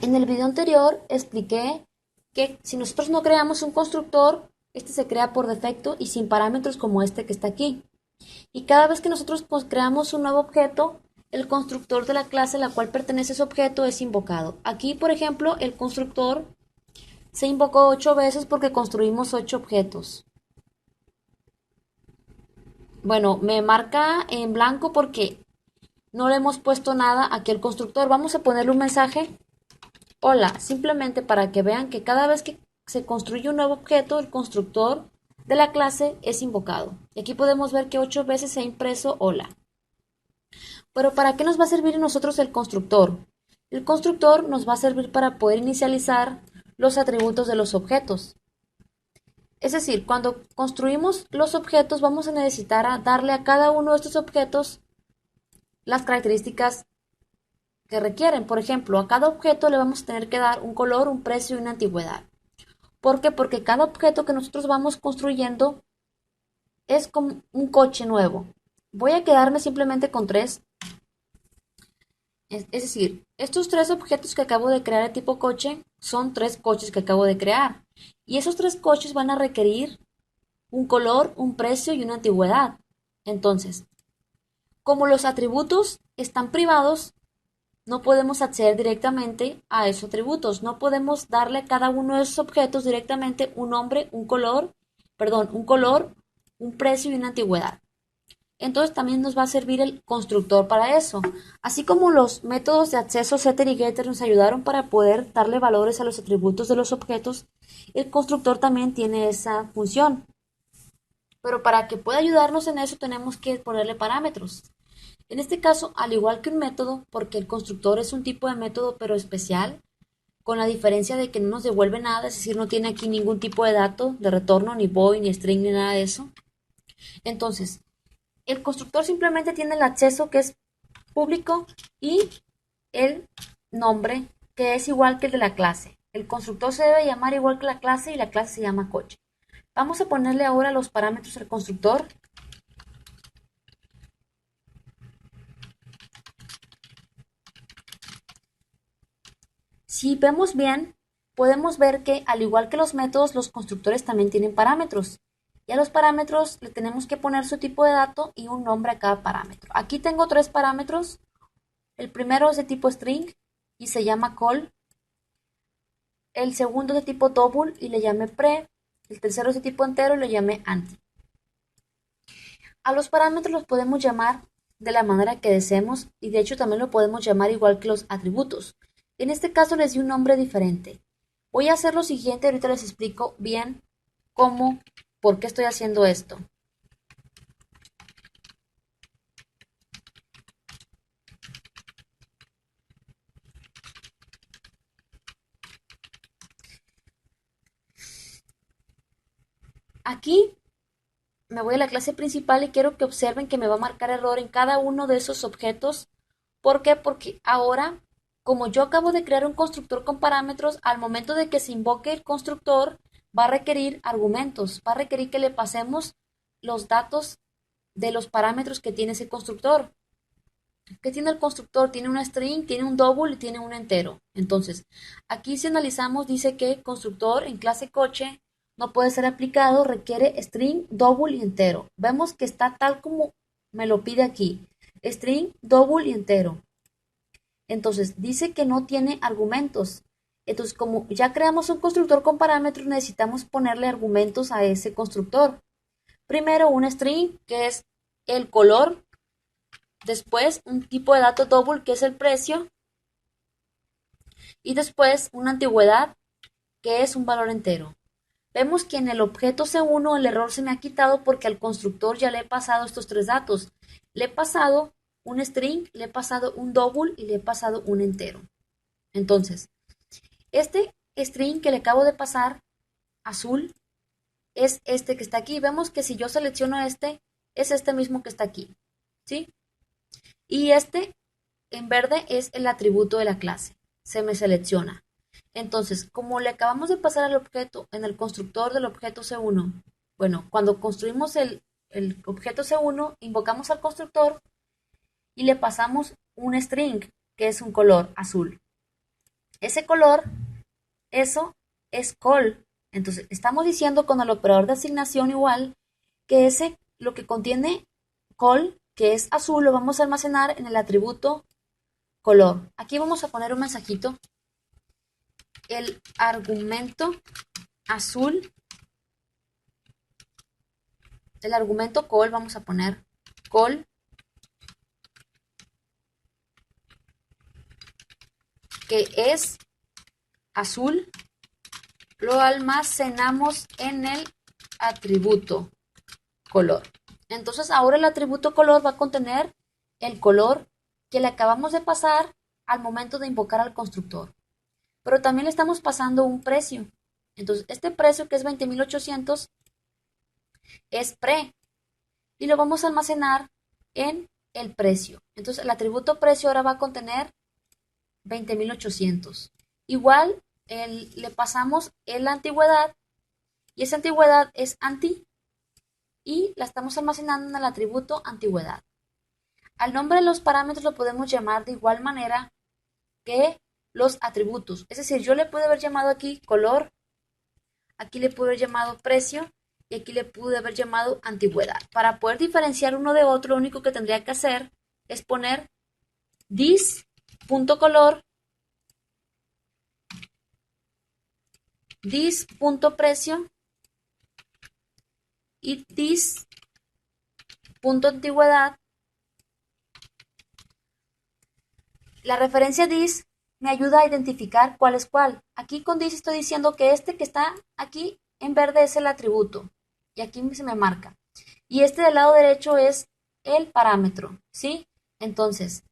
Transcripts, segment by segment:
En el video anterior expliqué que si nosotros no creamos un constructor, este se crea por defecto y sin parámetros como este que está aquí. Y cada vez que nosotros creamos un nuevo objeto, el constructor de la clase a la cual pertenece ese objeto es invocado. Aquí, por ejemplo, el constructor se invocó 8 veces porque construimos 8 objetos. Bueno, me marca en blanco porque no le hemos puesto nada aquí al constructor. Vamos a ponerle un mensaje. Hola, simplemente para que vean que cada vez que se construye un nuevo objeto, el constructor de la clase es invocado. Y aquí podemos ver que 8 veces se ha impreso hola. Pero ¿para qué nos va a servir a nosotros el constructor? El constructor nos va a servir para poder inicializar los atributos de los objetos. Es decir, cuando construimos los objetos vamos a necesitar darle a cada uno de estos objetos las características que requieren. Por ejemplo, a cada objeto le vamos a tener que dar un color, un precio y una antigüedad. ¿Por qué? Porque cada objeto que nosotros vamos construyendo es como un coche nuevo. Voy a quedarme simplemente con 3. Es decir, estos 3 objetos que acabo de crear de tipo coche son 3 coches que acabo de crear. Y esos 3 coches van a requerir un color, un precio y una antigüedad. Entonces, como los atributos están privados, no podemos acceder directamente a esos atributos. No podemos darle a cada uno de esos objetos directamente un nombre, un color, un precio y una antigüedad. Entonces también nos va a servir el constructor para eso. Así como los métodos de acceso setter y getter nos ayudaron para poder darle valores a los atributos de los objetos, el constructor también tiene esa función. Pero para que pueda ayudarnos en eso tenemos que ponerle parámetros. En este caso, al igual que un método, porque el constructor es un tipo de método pero especial, con la diferencia de que no nos devuelve nada, es decir, no tiene aquí ningún tipo de dato de retorno, ni void, ni string, ni nada de eso. Entonces, el constructor simplemente tiene el acceso que es público y el nombre que es igual que el de la clase. El constructor se debe llamar igual que la clase y la clase se llama coche. Vamos a ponerle ahora los parámetros al constructor. Si vemos bien, podemos ver que al igual que los métodos, los constructores también tienen parámetros. Y a los parámetros le tenemos que poner su tipo de dato y un nombre a cada parámetro. Aquí tengo 3 parámetros. El primero es de tipo string y se llama call. El segundo es de tipo double y le llamé pre. El tercero es de tipo entero y le llamé anti. A los parámetros los podemos llamar de la manera que deseemos y de hecho también lo podemos llamar igual que los atributos. En este caso les di un nombre diferente. Voy a hacer lo siguiente, ahorita les explico bien cómo, por qué estoy haciendo esto. Aquí me voy a la clase principal y quiero que observen que me va a marcar error en cada uno de esos objetos. ¿Por qué? Porque ahora, como yo acabo de crear un constructor con parámetros, al momento de que se invoque el constructor, va a requerir argumentos, va a requerir que le pasemos los datos de los parámetros que tiene ese constructor. ¿Qué tiene el constructor? Tiene una string, tiene un double y tiene un entero. Entonces, aquí si analizamos, dice que constructor en clase coche no puede ser aplicado, requiere string, double y entero. Vemos que está tal como me lo pide aquí. String, double y entero. Entonces, dice que no tiene argumentos. Entonces, como ya creamos un constructor con parámetros, necesitamos ponerle argumentos a ese constructor. Primero, un string, que es el color. Después, un tipo de dato double, que es el precio. Y después, una antigüedad, que es un valor entero. Vemos que en el objeto C1 el error se me ha quitado porque al constructor ya le he pasado estos 3 datos. Le he pasado un string, le he pasado un double y le he pasado un entero. Entonces, este string que le acabo de pasar, azul, es este que está aquí. Vemos que si yo selecciono este, es este mismo que está aquí. ¿Sí? Y este en verde es el atributo de la clase. Se me selecciona. Entonces, como le acabamos de pasar al objeto en el constructor del objeto C1, bueno, cuando construimos el objeto C1, invocamos al constructor y le pasamos un string, que es un color azul. Ese color, eso es col. Entonces, estamos diciendo con el operador de asignación igual que ese, lo que contiene col, que es azul, lo vamos a almacenar en el atributo color. Aquí vamos a poner un mensajito. El argumento azul, el argumento col, vamos a poner col, que es azul, lo almacenamos en el atributo color. Entonces ahora el atributo color va a contener el color que le acabamos de pasar al momento de invocar al constructor. Pero también le estamos pasando un precio. Entonces este precio, que es 20.800, es pre y lo vamos a almacenar en el precio. Entonces el atributo precio ahora va a contener 20.800. Igual le pasamos la antigüedad y esa antigüedad es anti y la estamos almacenando en el atributo antigüedad. Al nombre de los parámetros lo podemos llamar de igual manera que los atributos. Es decir, yo le puedo haber llamado aquí color, aquí le puedo haber llamado precio y aquí le pude haber llamado antigüedad. Para poder diferenciar uno de otro, lo único que tendría que hacer es poner this.color, this.precio y this.antigüedad. La referencia this me ayuda a identificar cuál es cuál. Aquí con this estoy diciendo que este que está aquí en verde es el atributo. Y aquí se me marca. Y este del lado derecho es el parámetro, ¿sí? Entonces,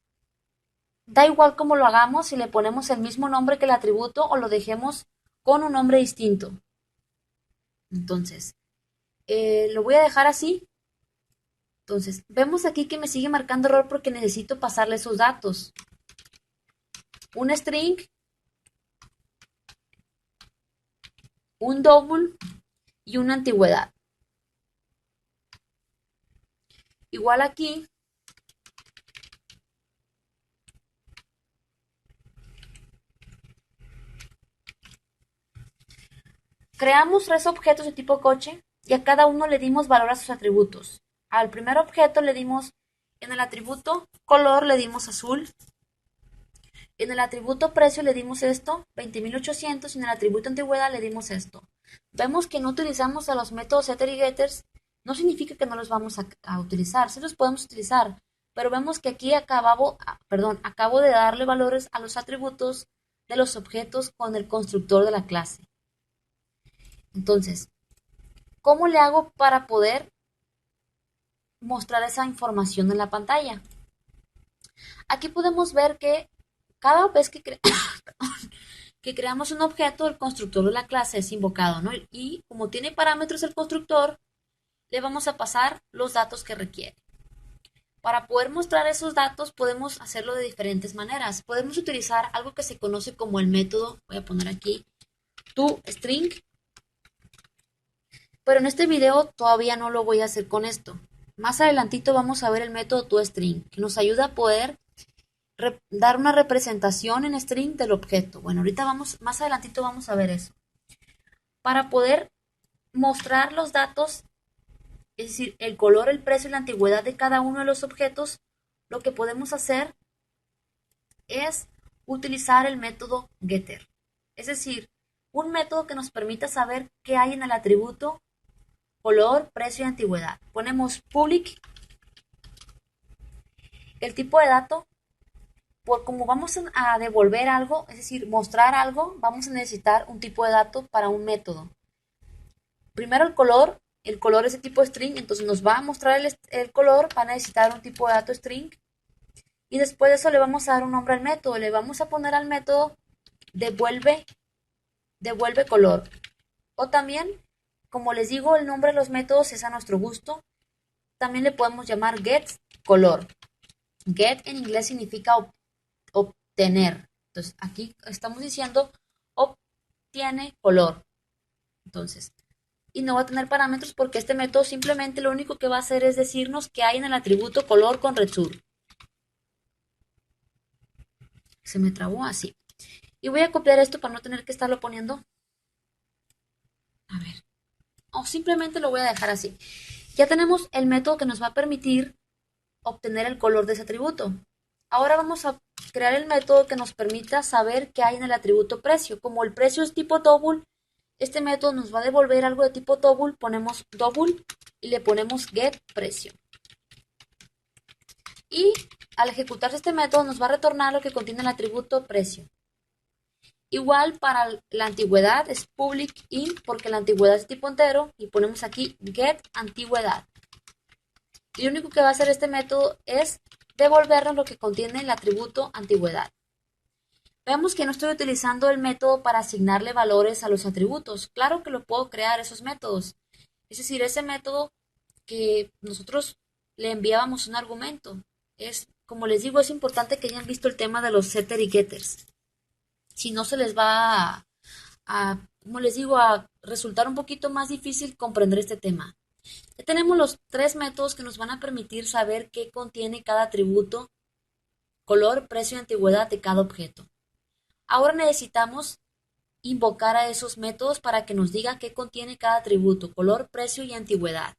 da igual cómo lo hagamos, si le ponemos el mismo nombre que el atributo o lo dejemos con un nombre distinto. Entonces, lo voy a dejar así. Entonces, vemos aquí que me sigue marcando error porque necesito pasarle esos datos. Un string, un double y una antigüedad. Igual aquí, creamos 3 objetos de tipo coche y a cada uno le dimos valor a sus atributos. Al primer objeto le dimos, en el atributo color le dimos azul, en el atributo precio le dimos esto, 20.800, y en el atributo antigüedad le dimos esto. Vemos que no utilizamos a los métodos setter y getters, no significa que no los vamos a utilizar, sí los podemos utilizar, pero vemos que aquí acabo de darle valores a los atributos de los objetos con el constructor de la clase. Entonces, ¿cómo le hago para poder mostrar esa información en la pantalla? Aquí podemos ver que cada vez que, que creamos un objeto, el constructor de la clase es invocado, ¿no? Y como tiene parámetros el constructor, le vamos a pasar los datos que requiere. Para poder mostrar esos datos podemos hacerlo de diferentes maneras. Podemos utilizar algo que se conoce como el método, voy a poner aquí, toString, pero en este video todavía no lo voy a hacer con esto. Más adelantito vamos a ver el método toString, que nos ayuda a poder dar una representación en string del objeto. Bueno, ahorita más adelantito vamos a ver eso. Para poder mostrar los datos, es decir, el color, el precio y la antigüedad de cada uno de los objetos, lo que podemos hacer es utilizar el método getter. Es decir, un método que nos permita saber qué hay en el atributo color, precio y antigüedad. Ponemos public, el tipo de dato. Por como vamos a devolver algo, es decir, mostrar algo, vamos a necesitar un tipo de dato para un método. Primero el color es de tipo string, entonces nos va a mostrar el color, va a necesitar un tipo de dato string. Y después de eso le vamos a dar un nombre al método, le vamos a poner al método devuelve color. O también, como les digo, el nombre de los métodos es a nuestro gusto. También le podemos llamar getColor. Get en inglés significa obtener. Entonces, aquí estamos diciendo obtiene color. Entonces, y no va a tener parámetros porque este método simplemente lo único que va a hacer es decirnos que hay en el atributo color con return. Se me trabó así. Y voy a copiar esto para no tener que estarlo poniendo. A ver. O simplemente lo voy a dejar así. Ya tenemos el método que nos va a permitir obtener el color de ese atributo. Ahora vamos a crear el método que nos permita saber qué hay en el atributo precio. Como el precio es tipo double, este método nos va a devolver algo de tipo double, ponemos double y le ponemos getPrecio. Y al ejecutarse este método nos va a retornar lo que contiene el atributo precio. Igual para la antigüedad es public int porque la antigüedad es tipo entero y ponemos aquí getAntigüedad. Y lo único que va a hacer este método es devolvernos lo que contiene el atributo antigüedad. Vemos que no estoy utilizando el método para asignarle valores a los atributos. Claro que lo puedo crear esos métodos. Es decir, ese método que nosotros le enviábamos un argumento. Como les digo, es importante que hayan visto el tema de los setter y getters. Si no, se les va como les digo, a resultar un poquito más difícil comprender este tema. Ya tenemos los tres métodos que nos van a permitir saber qué contiene cada atributo, color, precio y antigüedad de cada objeto. Ahora necesitamos invocar a esos métodos para que nos diga qué contiene cada atributo, color, precio y antigüedad.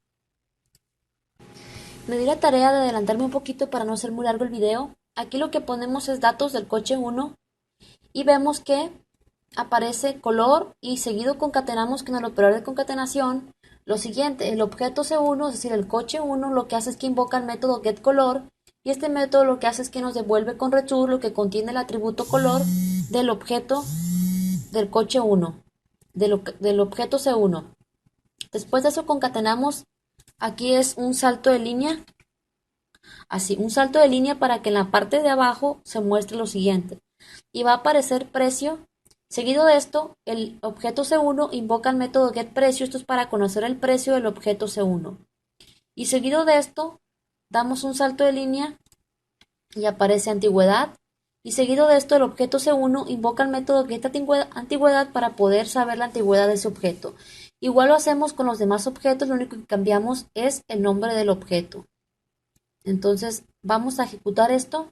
Me di la tarea de adelantarme un poquito para no hacer muy largo el video. Aquí lo que ponemos es datos del coche 1 y vemos que aparece color y seguido concatenamos con el operador de concatenación lo siguiente, el objeto C1, es decir, el coche 1, lo que hace es que invoca el método getColor y este método lo que hace es que nos devuelve con return lo que contiene el atributo color del objeto del coche 1, del objeto C1. Después de eso concatenamos, aquí es un salto de línea, así, un salto de línea para que en la parte de abajo se muestre lo siguiente. Y va a aparecer precio. Seguido de esto, el objeto C1 invoca el método getPrecio, esto es para conocer el precio del objeto C1. Y seguido de esto, damos un salto de línea y aparece antigüedad. Y seguido de esto, el objeto C1 invoca el método getAntigüedad para poder saber la antigüedad de ese objeto. Igual lo hacemos con los demás objetos, lo único que cambiamos es el nombre del objeto. Entonces, vamos a ejecutar esto.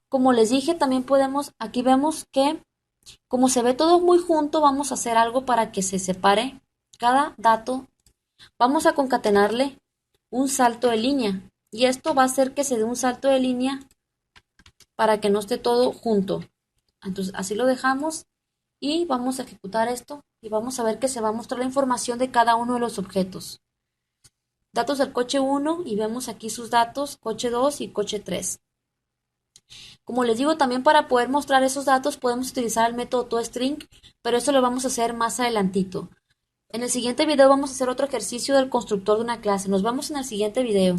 Como les dije, también podemos, aquí vemos que como se ve todo muy junto, vamos a hacer algo para que se separe cada dato. Vamos a concatenarle un salto de línea y esto va a hacer que se dé un salto de línea para que no esté todo junto. Entonces así lo dejamos y vamos a ejecutar esto y vamos a ver que se va a mostrar la información de cada uno de los objetos. Datos del coche 1 y vemos aquí sus datos, coche 2 y coche 3. Como les digo, también para poder mostrar esos datos podemos utilizar el método toString, pero eso lo vamos a hacer más adelantito. En el siguiente video vamos a hacer otro ejercicio del constructor de una clase. Nos vemos en el siguiente video.